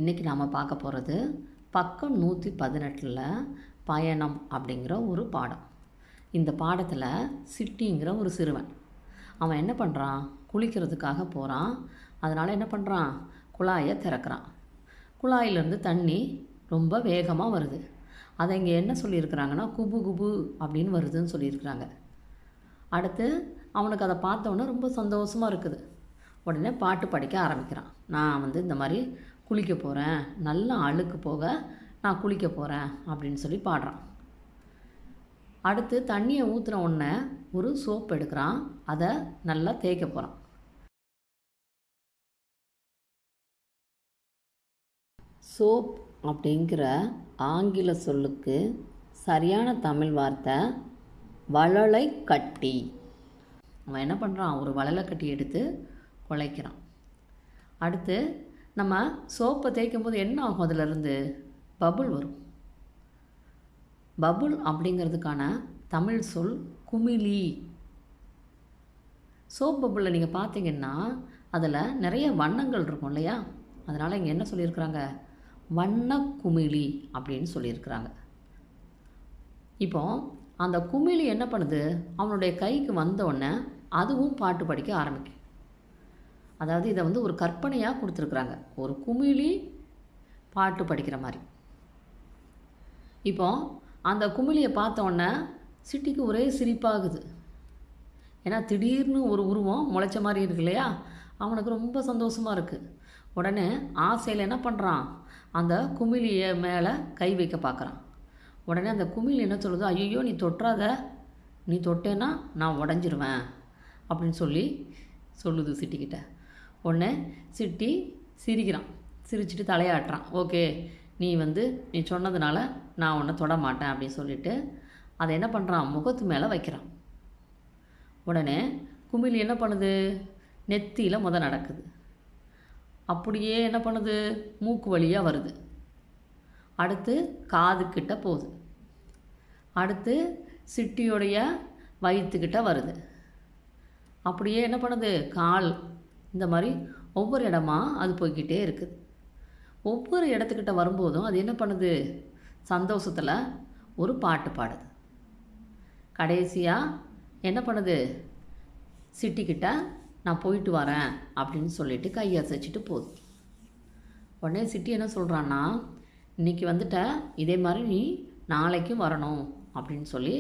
இன்றைக்கி நாம் பார்க்க போகிறது பக்கம் 118 பயணம் அப்படிங்கிற ஒரு பாடம். இந்த பாடத்தில் சிட்டிங்கிற ஒரு சிறுவன் அவன் என்ன பண்ணுறான், குளிக்கிறதுக்காக போகிறான். அதனால் என்ன பண்ணுறான், குழாயை திறக்கிறான். குழாயிலேருந்து தண்ணி ரொம்ப வேகமாக வருது. அதை இங்கே என்ன சொல்லியிருக்கிறாங்கன்னா குபு குபு அப்படின்னு வருதுன்னு சொல்லியிருக்கிறாங்க. அடுத்து அவனுக்கு அதை பார்த்தோன்னே ரொம்ப சந்தோஷமாக இருக்குது. உடனே பாட்டு படிக்க ஆரம்பிக்கிறான். நான் இந்த மாதிரி குளிக்க போகிறேன், நல்லா அழுக்கு போக நான் குளிக்க போகிறேன் அப்படின்னு சொல்லி பாடுறான். அடுத்து தண்ணியை ஊற்றுன உடனே ஒரு சோப் எடுக்கிறான், அதை நல்லா தேய்க்க போகிறான். சோப் அப்படிங்கிற ஆங்கில சொல்லுக்கு சரியான தமிழ் வார்த்தை வழலை கட்டி. அவன் என்ன பண்ணுறான், ஒரு வழலை கட்டி எடுத்து குழைக்கிறான். அடுத்து நம்ம சோப்பை தேய்க்கும் போது என்ன ஆகும், அதிலிருந்து பபுள் வரும். பபுள் அப்படிங்கிறதுக்கான தமிழ் சொல் குமிழி. சோப் பபுளில் நீங்கள் பார்த்தீங்கன்னா அதில் நிறைய வண்ணங்கள் இருக்கும் இல்லையா, அதனால் இங்கே என்ன சொல்லியிருக்கிறாங்க, வண்ண குமிழி அப்படின்னு சொல்லியிருக்கிறாங்க. இப்போ அந்த குமிழி என்ன பண்ணுது, அவனுடைய கைக்கு வந்தோடனே அதுவும் பாட்டு படிக்க ஆரம்பிக்கும். அதாவது இதை ஒரு கற்பனையாக கொடுத்துருக்குறாங்க, ஒரு குமிழி பாட்டு படிக்கிற மாதிரி. இப்போ அந்த குமிழியை பார்த்தோன்னே சிட்டிக்கு ஒரே சிரிப்பாகுது. ஏன்னா திடீர்னு ஒரு உருவம் முளைச்ச மாதிரி இருக்கு இல்லையா, அவனுக்கு ரொம்ப சந்தோஷமாக இருக்குது. உடனே ஆசையில் என்ன பண்ணுறான், அந்த குமிழியை மேலே கை வைக்க பார்க்குறான். உடனே அந்த குமிழி என்ன சொல்லுது, ஐயோ நீ தொட்டுறாத, நீ தொட்டேன்னா நான் உடஞ்சிருவேன் அப்படின்னு சொல்லுது சிட்டிக்கிட்ட. உடனே சிட்டி சிரிக்கிறான், சிரிச்சிட்டு தலையாட்டுறான். ஓகே, நீ சொன்னதுனால நான் உன்னை தொட மாட்டேன் அப்படின்னு சொல்லிட்டு அதை என்ன பண்ணுறான், முகத்து மேலே வைக்கிறான். உடனே குமிழி என்ன பண்ணுது, நெத்தியில் நடக்குது. அப்படியே என்ன பண்ணுது, மூக்கு வழியாக வருது. அடுத்து காதுக்கிட்ட போகுது. அடுத்து சிட்டியோடைய வயிற்றுக்கிட்ட வருது. அப்படியே என்ன பண்ணுது, கால், இந்த மாதிரி ஒவ்வொரு இடமா அது போய்கிட்டே இருக்குது. ஒவ்வொரு இடத்துக்கிட்ட வரும்போதும் அது என்ன பண்ணுது, சந்தோஷத்தில் ஒரு பாட்டு பாடுது. கடைசியாக என்ன பண்ணுது, சிட்டிக்கிட்ட நான் போயிட்டு வரேன் அப்படின்னு சொல்லிட்டு கையை அசைச்சிட்டு போகுது. உடனே சிட்டி என்ன சொல்கிறான்னா, இன்றைக்கி வந்துட்ட, இதே மாதிரி நீ நாளைக்கும் வரணும் அப்படின்னு சொல்லி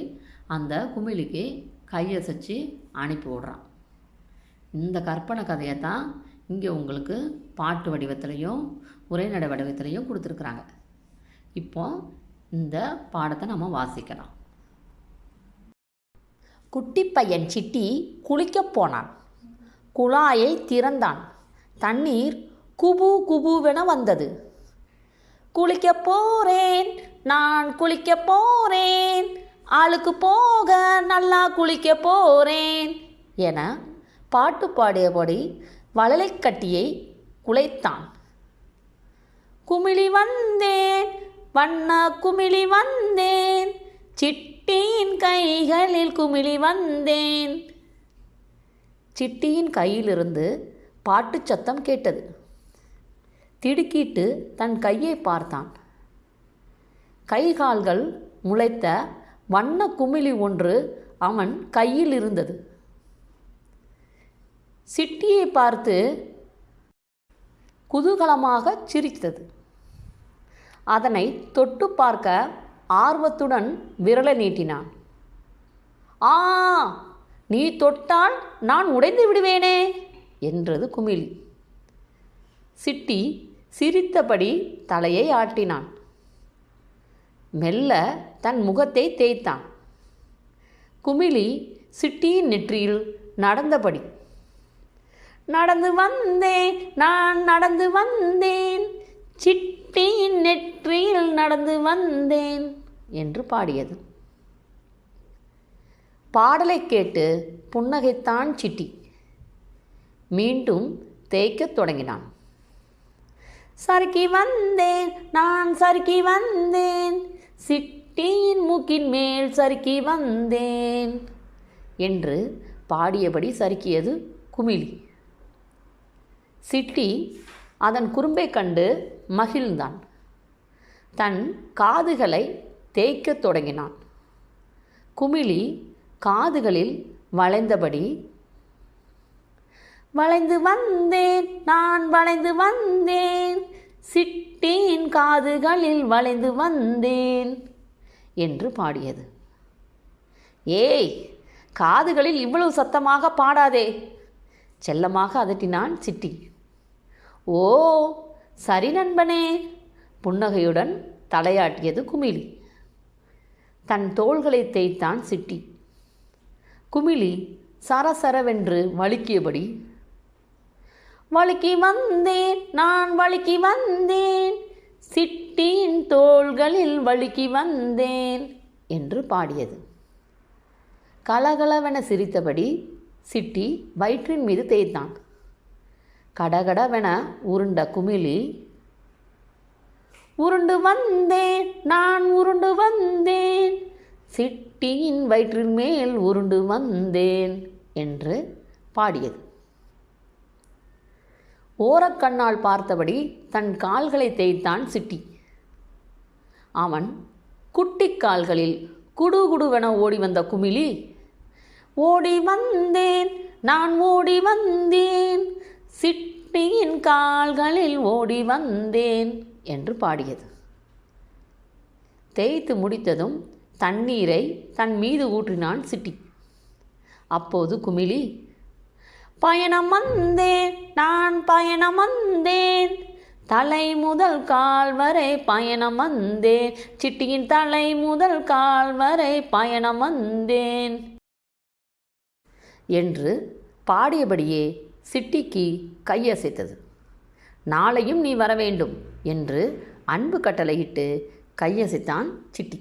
அந்த குமிழிக்கு கையசைச்சு அனுப்பி விடுறான். இந்த கற்பனை கதையை தான் இங்கே உங்களுக்கு பாட்டு வடிவத்திலையும் உரைநடை வடிவத்திலையும் கொடுத்துருக்குறாங்க. இப்போ இந்த பாடத்தை நம்ம வாசிக்கலாம். குட்டி பையன் சிட்டி குளிக்கப் போனான். குழாயை திறந்தான். தண்ணீர் குபு குபுவென வந்தது. குளிக்கப் போகிறேன், நான் குளிக்கப் போகிறேன், ஆளுக்கு போக நல்லா குளிக்கப் போகிறேன் என பாட்டு பாடியபடி வழலைக்கட்டியை குலைத்தான். குமிழி வந்தேன், வண்ண குமிழி வந்தேன், சிட்டியின் கைகளில் குமிழி வந்தேன். சிட்டியின் கையிலிருந்து பாட்டு சத்தம் கேட்டது. திடுக்கிட்டு தன் கையை பார்த்தான். கைகால்கள் முளைத்த வண்ண குமிழி ஒன்று அவன் கையில் இருந்தது. சிட்டியை பார்த்து குதூகலமாக சிரித்தது. அதனை தொட்டு பார்க்க ஆர்வத்துடன் விரலை நீட்டினான். ஆ, நீ தொட்டால் நான் உடைந்து விடுவேனே என்றது குமிழி. சிட்டி சிரித்தபடி தலையை ஆட்டினான். மெல்ல தன் முகத்தை தேய்த்தான். குமிழி சிட்டியின் நெற்றியில் நடந்தபடி, நடந்து வந்தேன், நான் நடந்து வந்தேன், சிட்டியின் நெற்றியில் நடந்து வந்தேன் என்று பாடியது. பாடலை கேட்டு புன்னகைத்தான் சிட்டி. மீண்டும் தேய்க்கத் தொடங்கினான். சறுக்கி வந்தேன், நான் சறுக்கி வந்தேன், சிட்டியின் மூக்கின் மேல் சறுக்கி வந்தேன் என்று பாடியபடி சறுக்கியது குமிழி. சிட்டி அதன் குறும்பை கண்டு மகிழ்ந்தான். தன் காதுகளை தேய்க்கத் தொடங்கினான். குமிழி காதுகளில் வளைந்தபடி, வளைந்து வந்தேன், நான் வளைந்து வந்தேன், சிட்டியின் காதுகளில் வளைந்து வந்தேன் என்று பாடியது. ஏய், காதுகளில் இவ்வளவு சத்தமாக பாடாதே, செல்லமாக அதட்டினான் சிட்டி. ஓ, சரி நண்பனே, புன்னகையுடன் தலையாட்டியது குமிழி. தன் தோள்களை தேய்த்தான் சிட்டி. குமிழி சரசரவென்று வழுக்கியபடி, வழுக்கி வந்தேன், நான் வழுக்கி வந்தேன், சிட்டியின் தோள்களில் வழுக்கி வந்தேன் என்று பாடியது. கலகலவென சிரித்தபடி சிட்டி வயிற்றின் மீது தேய்த்தான். கடகடவென உருண்ட குமிழி, உருண்டு வந்தேன், நான் உருண்டு வந்தேன், சிட்டியின் வயிற்றின் மேல் உருண்டு வந்தேன் என்று பாடியது. ஓரக்கண்ணால் பார்த்தபடி தன் கால்களை தேய்த்தான் சிட்டி. அவன் குட்டி கால்களில் குடுகுடுவென ஓடி வந்த குமிழி, ஓடி வந்தேன், நான் ஓடி வந்தேன், சிட்டியின் கால்களில் ஓடி வந்தேன் என்று பாடியது. தேய்த்து முடித்ததும் தண்ணீரை தன் மீது ஊற்றினான் சிட்டி. அப்போது குமிழி, பயணம் வந்தேன், நான் பயணம் வந்தேன், தலை முதல் கால் வரை பயணம் வந்தேன், சிட்டியின் தலை முதல் கால் வரை பயணம் வந்தேன் என்று பாடியபடியே சிட்டிக்கு கையசைத்தது. நாளையும் நீ வர வேண்டும் என்று அன்பு கட்டளையிட்டு கையசைத்தான் சிட்டி.